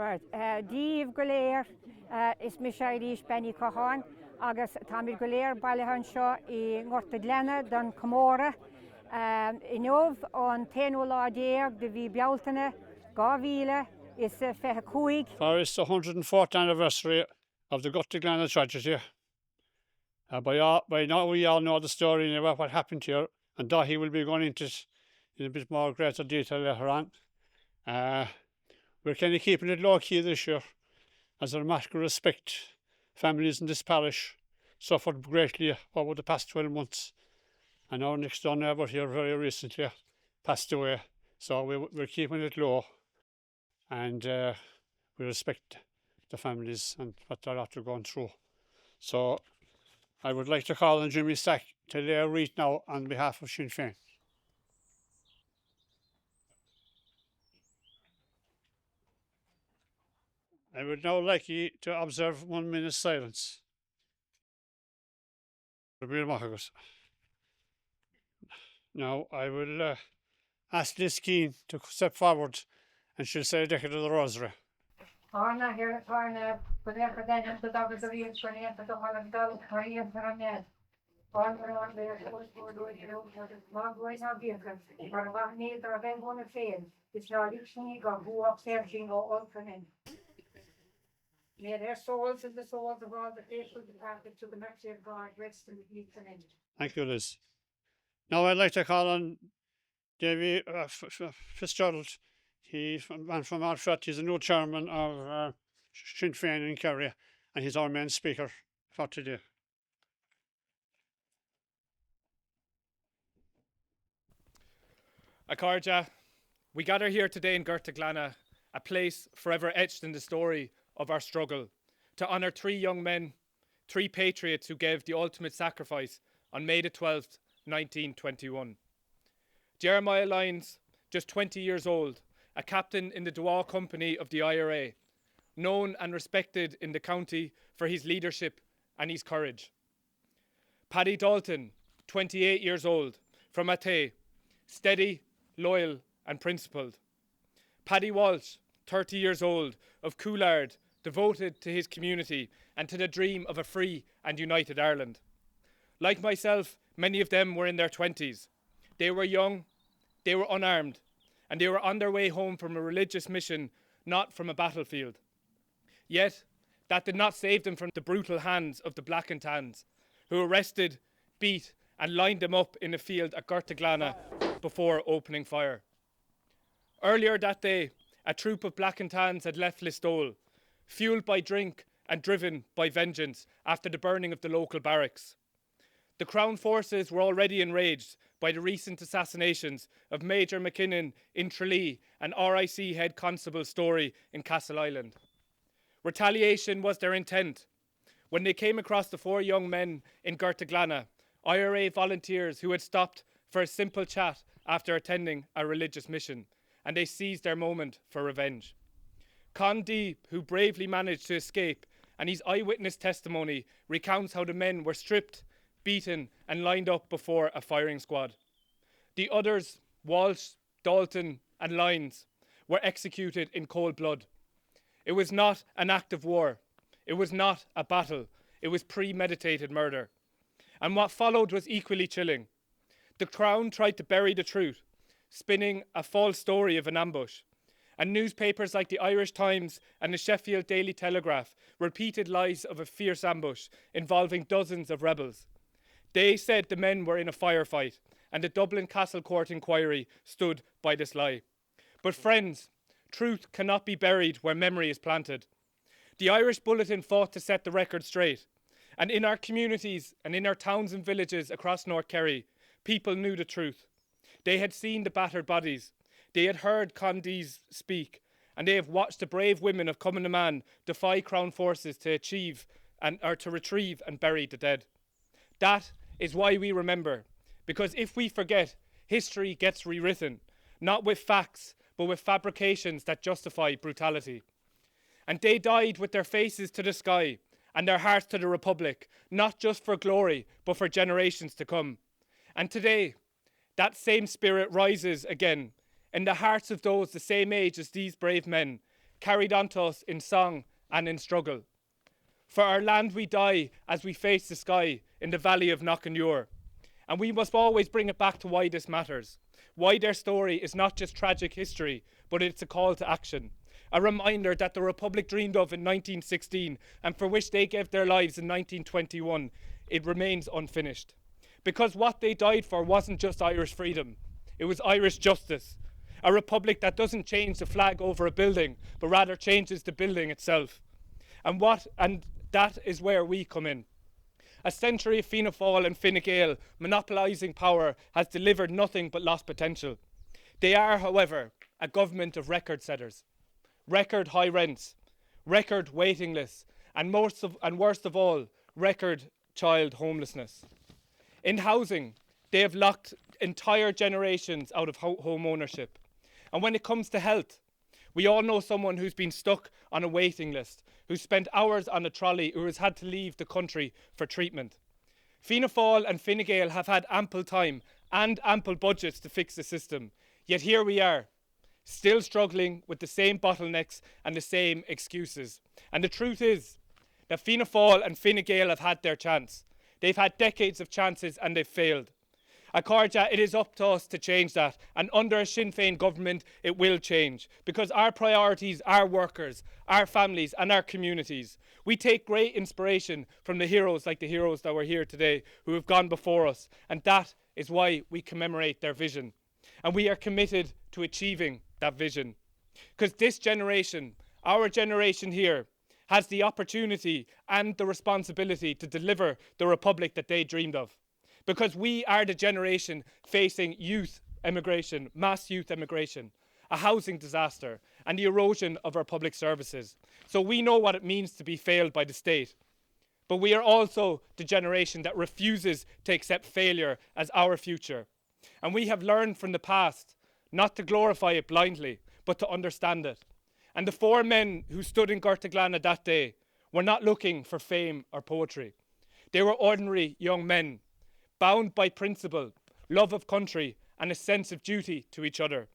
Right. Díomh go léir is mi sé rís Benny Cohan agus tá mí go léir bailithe seo I Gortaglanna don Comóra I nómh an 10 déag de bhí bealtaine 2000 is fethe cuaig. For it's the 104th anniversary of the Gortaglanna Tragedy. By now we all know the story about what happened here, and Dahi will be going into it in a bit more greater detail later on. We're kind of keeping it low-key this year, as a matter of respect. Families in this parish suffered greatly over the past 12 months, and our next door neighbour here very recently passed away. So we're keeping it low, and we respect the families and what they're after going through. So I would like to call on Jimmy Stack to lay a wreath now on behalf of Sinn Féin. I would now like you to observe 1 minute's silence. Now I will ask Liz Keane to step forward, and she'll say a decade of the Rosary. Anna here, Anna, but after that, I'm the doctor's of the insurance, the Holland, Korea, and that. All around there, long ways out here, but what needs are then going to fail. It's not each need go who upstairs, you know, all for him. May their souls and the souls of all the faithful departed to the mercy of God rest in peace and end. Thank you, Liz. Now I'd like to call on Davy Fitzgerald. He's from Ardfret. He's a new chairman of Sinn Féin in Kerry, and he's our main speaker for today. Accordia, we gather here today in Gortaglanna, a place forever etched in the story of our struggle, to honour 3 young men, 3 patriots who gave the ultimate sacrifice on May the 12th, 1921. Jeremiah Lyons, just 20 years old, a captain in the Dwa Company of the IRA, known and respected in the county for his leadership and his courage. Paddy Dalton, 28 years old, from Athea, steady, loyal and principled. Paddy Walsh, 30 years old, of Coulard, devoted to his community and to the dream of a free and united Ireland. Like myself, many of them were in their 20s. They were young, they were unarmed, and they were on their way home from a religious mission, not from a battlefield. Yet, that did not save them from the brutal hands of the Black and Tans, who arrested, beat, and lined them up in a field at Gortaglanna before opening fire. Earlier that day, a troop of Black and Tans had left Listowel, fueled by drink and driven by vengeance after the burning of the local barracks. The Crown forces were already enraged by the recent assassinations of Major McKinnon in nDlí and RIC head constable Story in Castle Island. Retaliation was their intent. When they came across the 4 young men in Gortaglanna, IRA volunteers who had stopped for a simple chat after attending a religious mission, and they seized their moment for revenge. Con Dee, who bravely managed to escape, and his eyewitness testimony recounts how the men were stripped, beaten and lined up before a firing squad. The others, Walsh, Dalton and Lyons, were executed in cold blood. It was not an act of war. It was not a battle. It was premeditated murder. And what followed was equally chilling. The Crown tried to bury the truth, spinning a false story of an ambush. And newspapers like the Irish Times and the Sheffield Daily Telegraph repeated lies of a fierce ambush involving dozens of rebels. They said the men were in a firefight, and the Dublin Castle Court inquiry stood by this lie. But friends, truth cannot be buried where memory is planted. The Irish Bulletin fought to set the record straight, and in our communities and in our towns and villages across North Kerry, people knew the truth. They had seen the battered bodies. They had heard Con Dee's speak, and they have watched the brave women of Commemoration defy Crown forces to retrieve and bury the dead. That is why we remember, because if we forget, history gets rewritten, not with facts, but with fabrications that justify brutality. And they died with their faces to the sky and their hearts to the Republic, not just for glory, but for generations to come. And today, that same spirit rises again in the hearts of those the same age as these brave men, carried on to us in song and in struggle. For our land we die as we face the sky in the Valley of Knockanure. And we must always bring it back to why this matters. Why their story is not just tragic history, but it's a call to action. A reminder that the Republic dreamed of in 1916 and for which they gave their lives in 1921, it remains unfinished. Because what they died for wasn't just Irish freedom, it was Irish justice. A republic that doesn't change the flag over a building, but rather changes the building itself. And that is where we come in. A century of Fianna Fáil and Fine Gael monopolising power has delivered nothing but lost potential. They are, however, a government of record setters. Record high rents, record waiting lists, and worst of all, record child homelessness. In housing, they have locked entire generations out of home ownership. And when it comes to health, we all know someone who's been stuck on a waiting list, who's spent hours on a trolley, who has had to leave the country for treatment. Fianna Fáil and Fine Gael have had ample time and ample budgets to fix the system. Yet here we are, still struggling with the same bottlenecks and the same excuses. And the truth is that Fianna Fáil and Fine Gael have had their chance. They've had decades of chances and they've failed. Accordia, it is up to us to change that, and under a Sinn Féin government it will change, because our priorities are workers, our families and our communities. We take great inspiration from the heroes like the heroes that were here today who have gone before us, and that is why we commemorate their vision. And we are committed to achieving that vision. Because this generation, our generation here, has the opportunity and the responsibility to deliver the republic that they dreamed of. Because we are the generation facing youth emigration, mass youth emigration, a housing disaster, and the erosion of our public services. So we know what it means to be failed by the state. But we are also the generation that refuses to accept failure as our future. And we have learned from the past not to glorify it blindly, but to understand it. And the four men who stood in Gortaglanna that day were not looking for fame or poetry. They were ordinary young men, bound by principle, love of country, and a sense of duty to each other.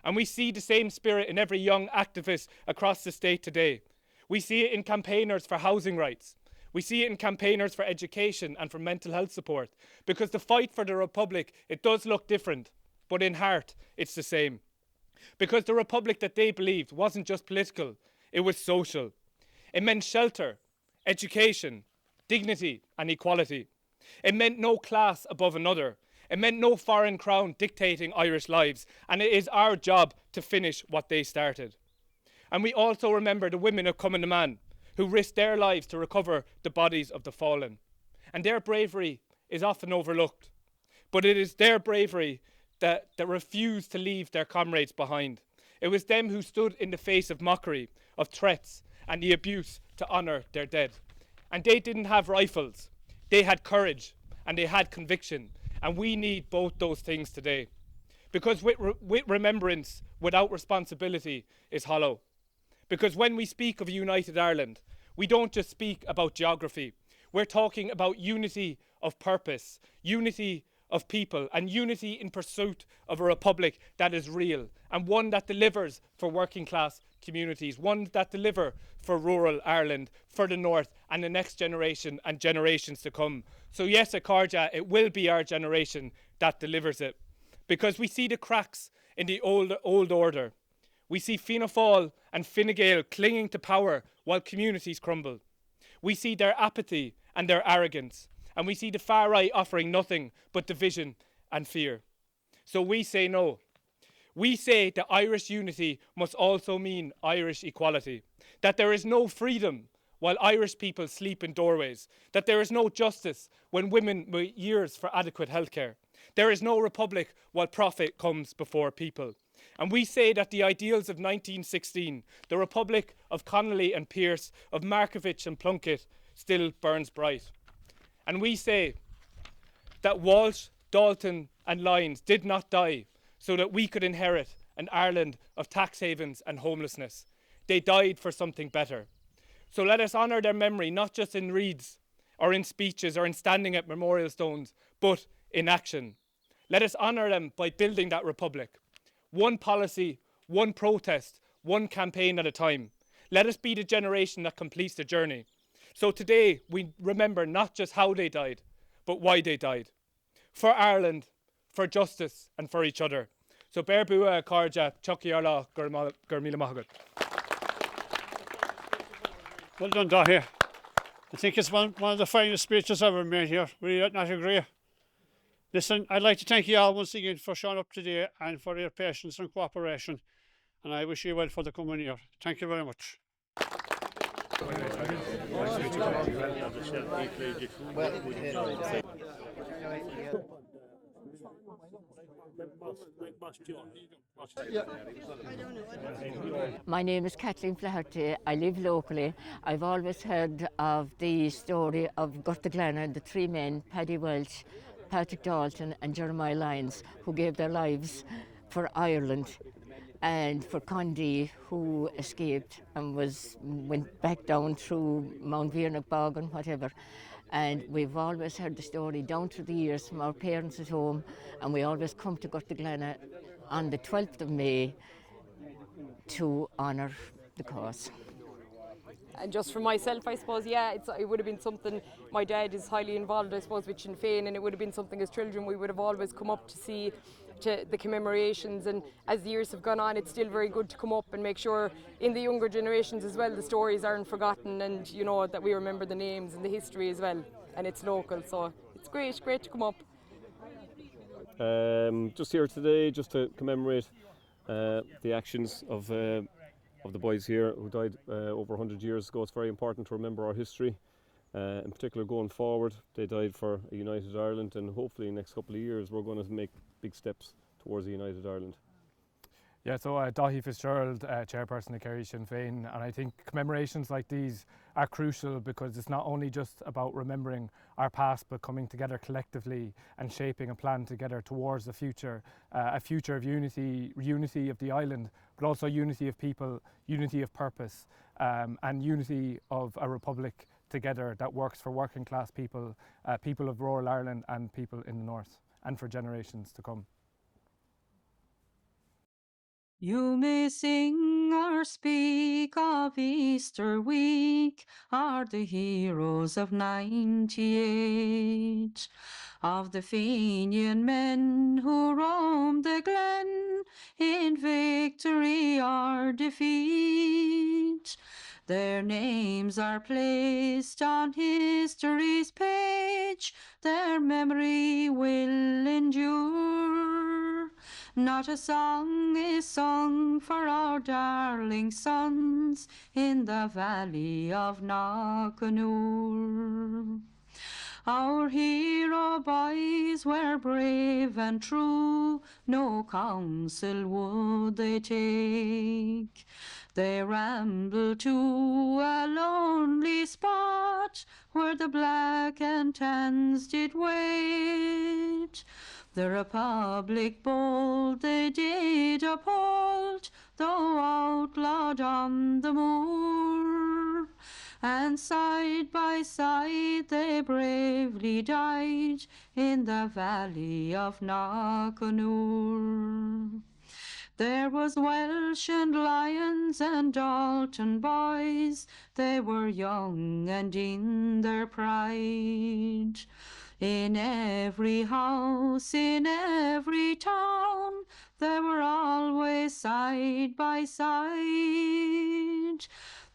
And we see the same spirit in every young activist across the state today. We see it in campaigners for housing rights. We see it in campaigners for education and for mental health support. Because the fight for the Republic, it does look different, but in heart, it's the same. Because the Republic that they believed wasn't just political, it was social. It meant shelter, education, dignity, and equality. It meant no class above another. It meant no foreign crown dictating Irish lives, and it is our job to finish what they started. And we also remember the women of Commemoration who risked their lives to recover the bodies of the fallen. And their bravery is often overlooked, but it is their bravery that refused to leave their comrades behind. It was them who stood in the face of mockery, of threats, and the abuse to honour their dead. And they didn't have rifles. They had courage and they had conviction, and we need both those things today. Because with remembrance without responsibility is hollow. Because when we speak of a united Ireland, we don't just speak about geography. We're talking about unity of purpose, unity of people, and unity in pursuit of a republic that is real, and one that delivers for working class communities, one that delivers for rural Ireland, for the north, and the next generation and generations to come. So yes, Accordia, it will be our generation that delivers it. Because we see the cracks in the old order. We see Fianna Fáil and Fine Gael clinging to power while communities crumble. We see their apathy and their arrogance. And we see the far right offering nothing but division and fear. So we say no. We say that Irish unity must also mean Irish equality. That there is no freedom while Irish people sleep in doorways. That there is no justice when women wait years for adequate healthcare. There is no republic while profit comes before people. And we say that the ideals of 1916, the republic of Connolly and Pearse, of Markievicz and Plunkett, still burns bright. And we say that Walsh, Dalton and Lyons did not die so that we could inherit an Ireland of tax havens and homelessness. They died for something better. So let us honour their memory, not just in reads or in speeches or in standing at memorial stones, but in action. Let us honour them by building that republic. One policy, one protest, one campaign at a time. Let us be the generation that completes the journey. So today we remember not just how they died, but why they died. For Ireland, for justice and for each other. So Bear Bua Carja, Chucky Arla, Gurmila Mahagat. Well done, Dahi. I think it's one of the finest speeches ever made here. Will you not agree? Listen, I'd like to thank you all once again for showing up today and for your patience and cooperation. And I wish you well for the coming year. Thank you very much. My name is Kathleen Flaherty. I live locally. I've always heard of the story of Gortaglanna, the three men, Paddy Walsh, Patrick Dalton and Jeremiah Lyons, who gave their lives for Ireland, and for Con Dee, who escaped and went back down through Mount Viernock Bog and whatever. And we've always heard the story down through the years from our parents at home, and we always come to Gortaglanna on the 12th of May to honour the cause. And just for myself, I suppose, yeah, it would have been something. My dad is highly involved, I suppose, with Sinn Féin, and it would have been something as children we would have always come up to see to the commemorations. And as the years have gone on, it's still very good to come up and make sure in the younger generations as well the stories aren't forgotten, and you know that we remember the names and the history as well, and it's local, so it's great to come up. Just here today just to commemorate the actions of the boys here who died over 100 years ago. It's very important to remember our history, in particular going forward. They died for a united Ireland, and hopefully in the next couple of years we're going to make big steps towards a united Ireland. Yeah, so Dahi Fitzgerald, chairperson of Kerry Sinn Féin, and I think commemorations like these are crucial because it's not only just about remembering our past, but coming together collectively and shaping a plan together towards the future, a future of unity of the island, but also unity of people, unity of purpose, and unity of a republic together that works for working class people, people of rural Ireland and people in the north, and for generations to come. You may sing or speak of Easter week, or the heroes of '98, of the Fenian men who roamed the glen in victory or defeat. Their names are placed on history's page, their memory will endure. Not a song is sung for our darling sons in the Valley of Knockanure. Our hero boys were brave and true, no counsel would they take. They rambled to a lonely spot where the black and tans did wait. The Republic bold they did uphold, though outlawed on the moor. And side by side they bravely died in the Valley of Knockanure. There was Welsh and Lyons and Dalton boys, they were young and in their pride. In every house, in every town, they were always side by side.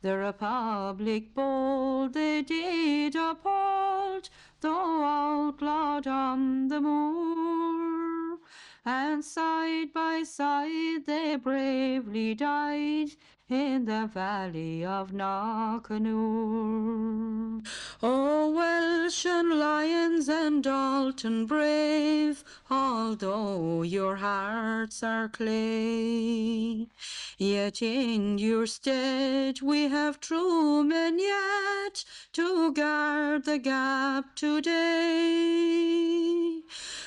The Republic bold they did uphold, though outlawed on the moor. And side by side they bravely died in the Valley of Knockanure. Oh, Welsh and Lyons and Dalton brave, although your hearts are clay, yet in your stead we have true men yet to guard the gap today.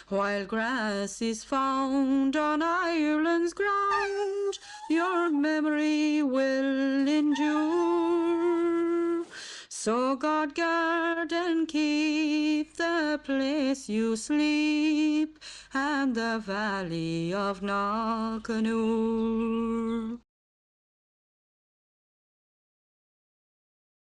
While grass is found on Ireland's ground, your memory will endure. So God guard and keep the place you sleep and the Valley of Knockanure.